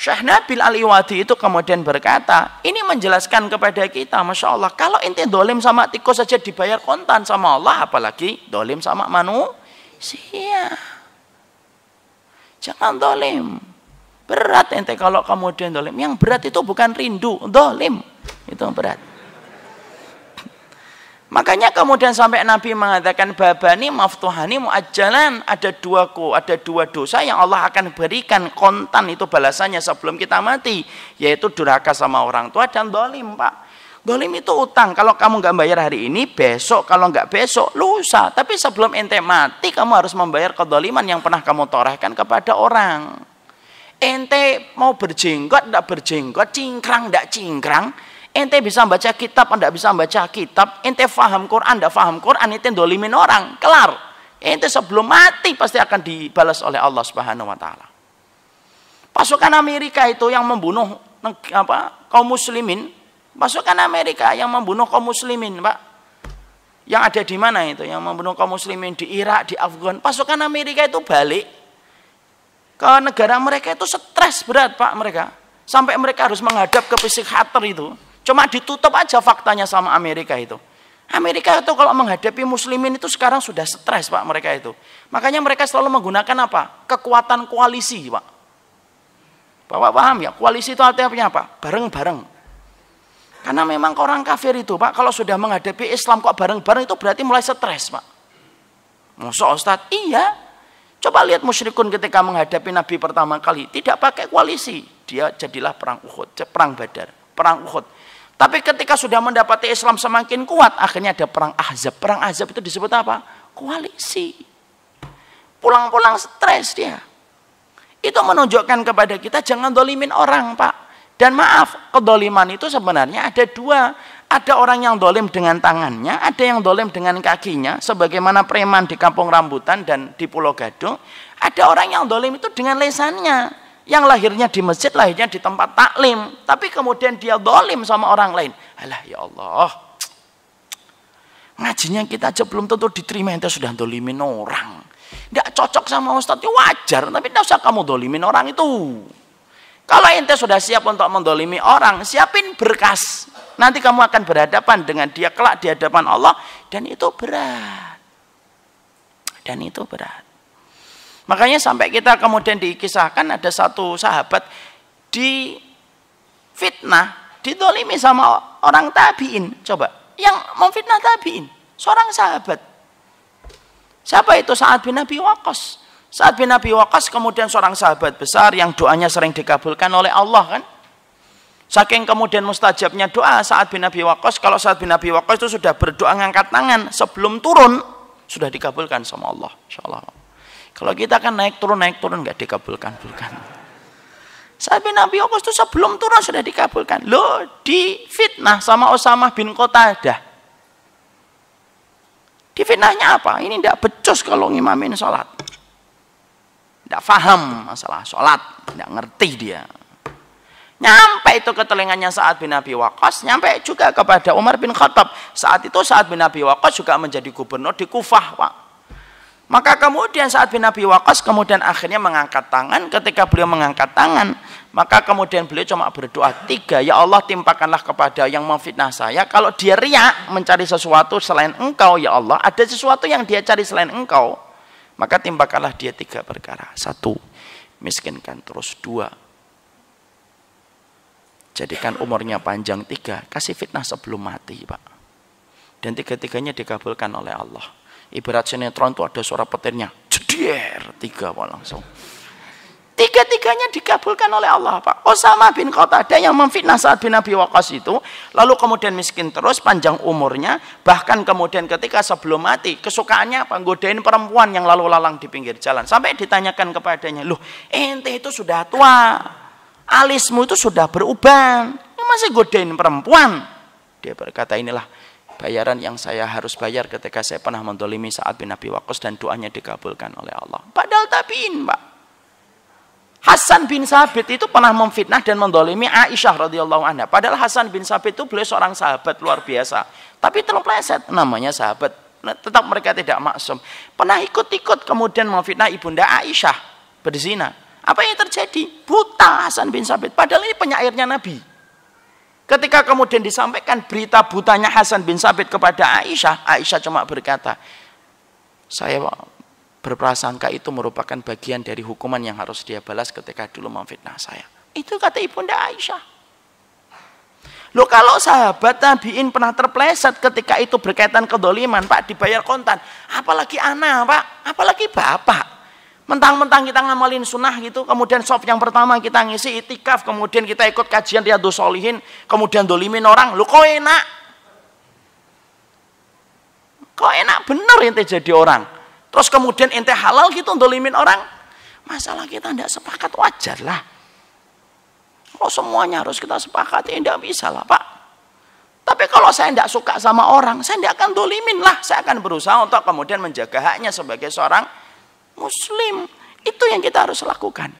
Syekh Nabil Al-Iwadi itu kemudian berkata, ini menjelaskan kepada kita, Masya Allah, kalau ente dolim sama tikus saja dibayar kontan sama Allah, apalagi dolim sama manusia. Jangan dolim. Berat ente kalau kemudian dolim. Yang berat itu bukan rindu, dolim. Itu berat. Makanya kemudian sampai Nabi mengatakan babani maftuhani muajjalan, ada dua dosa yang Allah akan berikan kontan itu balasannya sebelum kita mati, yaitu durhaka sama orang tua dan dolim, Pak. Dolim itu utang, kalau kamu nggak bayar hari ini, besok, kalau nggak besok, lusa. Tapi sebelum ente mati, kamu harus membayar kedoliman yang pernah kamu torehkan kepada orang. Ente mau berjenggot, nggak berjenggot, cingkrang, nggak cingkrang, ente bisa baca kitab, anda bisa baca kitab, ente faham Quran, anda faham Quran, ente dolimin orang, kelar. Ente sebelum mati pasti akan dibalas oleh Allah Subhanahu wa taala. Pasukan Amerika itu yang membunuh kaum muslimin, pasukan Amerika yang membunuh kaum muslimin, Pak. Yang ada di mana itu? Yang membunuh kaum muslimin di Irak, di Afgan. Pasukan Amerika itu balik ke negara mereka itu stres berat, Pak, mereka. Sampai mereka harus menghadap ke psikiater itu. Cuma ditutup aja faktanya sama Amerika itu. Amerika itu kalau menghadapi muslimin itu sekarang sudah stres, Pak, mereka itu. Makanya mereka selalu menggunakan apa? Kekuatan koalisi, Pak. Bapak paham ya? Koalisi itu artinya apa? Bareng-bareng. Karena memang orang kafir itu, Pak, kalau sudah menghadapi Islam kok bareng-bareng itu berarti mulai stres, Pak. Masa Ustaz? Iya. Coba lihat musyrikun ketika menghadapi Nabi pertama kali. Tidak pakai koalisi. Dia jadilah perang Uhud, perang Badar, perang Uhud. Tapi ketika sudah mendapati Islam semakin kuat, akhirnya ada perang Ahzab. Perang Ahzab itu disebut apa? Koalisi. Pulang-pulang stres dia. Itu menunjukkan kepada kita jangan dolimin orang, Pak. Dan maaf, kedoliman itu sebenarnya ada dua. Ada orang yang dolim dengan tangannya, ada yang dolim dengan kakinya, sebagaimana preman di Kampung Rambutan dan di Pulau Gadung. Ada orang yang dolim itu dengan lesannya. Yang lahirnya di masjid, lahirnya di tempat taklim, tapi kemudian dia dolim sama orang lain. Alah ya Allah, ngajinya kita aja belum tentu diterima, ente sudah dolimin orang. Tidak cocok sama Ustadz, ya wajar, tapi tidak usah kamu dolimin orang itu. Kalau ente sudah siap untuk mendolimi orang, siapin berkas. Nanti kamu akan berhadapan dengan dia kelak di hadapan Allah, dan itu berat. Dan itu berat. Makanya sampai kita kemudian dikisahkan ada satu sahabat di fitnah, didolimi sama orang tabi'in. Coba, yang memfitnah tabi'in, seorang sahabat. Siapa itu? Sa'ad bin Abi Waqqas. Sa'ad bin Abi Waqqas kemudian seorang sahabat besar yang doanya sering dikabulkan oleh Allah, kan? Saking kemudian mustajabnya doa Sa'ad bin Abi Waqqas, kalau Sa'ad bin Abi Waqqas itu sudah berdoa ngangkat tangan, sebelum turun sudah dikabulkan sama Allah, insyaallah. Kalau kita kan naik turun nggak dikabulkan. Sa'ad bin Abi Waqqas itu sebelum turun sudah dikabulkan. Loh, difitnah sama Usamah bin Qatadah. Difitnahnya apa? Ini tidak becus kalau ngimamin sholat. Tidak paham masalah sholat, tidak ngerti dia. Nyampe itu ke telinganya Sa'ad bin Abi Waqqas, nyampe juga kepada Umar bin Khattab. Saat itu Sa'ad bin Abi Waqqas juga menjadi gubernur di Kufah, Pak. Maka kemudian Sa'ad bin Abi Waqqas kemudian akhirnya mengangkat tangan. Ketika beliau mengangkat tangan, maka kemudian beliau cuma berdoa 3, ya Allah timpakanlah kepada yang memfitnah saya. Kalau dia riak mencari sesuatu selain engkau, ya Allah, ada sesuatu yang dia cari selain engkau, maka timpakanlah dia 3 perkara. 1, miskinkan terus. 2, jadikan umurnya panjang. 3, kasih fitnah sebelum mati, Pak. Dan 3-tiganya dikabulkan oleh Allah. Ibarat sinetron itu ada suara petirnya, jeder, 3 Pak, langsung. 3-tiganya dikabulkan oleh Allah, Pak. Usamah bin Qatadah yang memfitnah Sa'ad bin Abi Waqqas itu, lalu kemudian miskin terus, panjang umurnya, bahkan kemudian ketika sebelum mati, kesukaannya apa? Godain perempuan yang lalu lalang di pinggir jalan. Sampai ditanyakan kepadanya, loh ente itu sudah tua, alismu itu sudah beruban, masih godain perempuan. Dia berkata, inilah bayaran yang saya harus bayar ketika saya pernah mendolimi Sa'ad bin Abi Waqqas dan doanya dikabulkan oleh Allah. Padahal tabiin, Pak. Hasan bin Sabit itu pernah memfitnah dan mendolimi Aisyah radhiyallahu anha. Padahal Hasan bin Sabit itu beliau seorang sahabat luar biasa. Tapi terpeleset, namanya sahabat. Tetap mereka tidak maksum. Pernah ikut-ikut kemudian memfitnah ibunda Aisyah berzina. Apa yang terjadi? Buta Hasan bin Sabit. Padahal ini penyairnya Nabi. Ketika kemudian disampaikan berita butanya Hasan bin Sabit kepada Aisyah, Aisyah cuma berkata, saya berprasangka itu merupakan bagian dari hukuman yang harus dia balas ketika dulu memfitnah saya. Itu kata Ibunda Aisyah. Loh, kalau sahabat tabi'in pernah terpleset ketika itu berkaitan kedoliman, Pak, dibayar kontan. Apalagi anak, Pak. Apalagi bapak. Mentang-mentang kita ngamalin sunnah gitu, kemudian soft yang pertama kita ngisi itikaf, kemudian kita ikut kajian Riyadhus Shalihin, kemudian dolimin orang. Loh, kok enak? Kok enak bener ente jadi orang? Terus kemudian ente halal gitu dolimin orang? Masalah kita tidak sepakat, wajar lah. Kalau semuanya harus kita sepakati, tidak bisa lah, Pak. Tapi kalau saya tidak suka sama orang, saya tidak akan dolimin lah. Saya akan berusaha untuk kemudian menjaga haknya sebagai seorang muslim. Itu yang kita harus lakukan.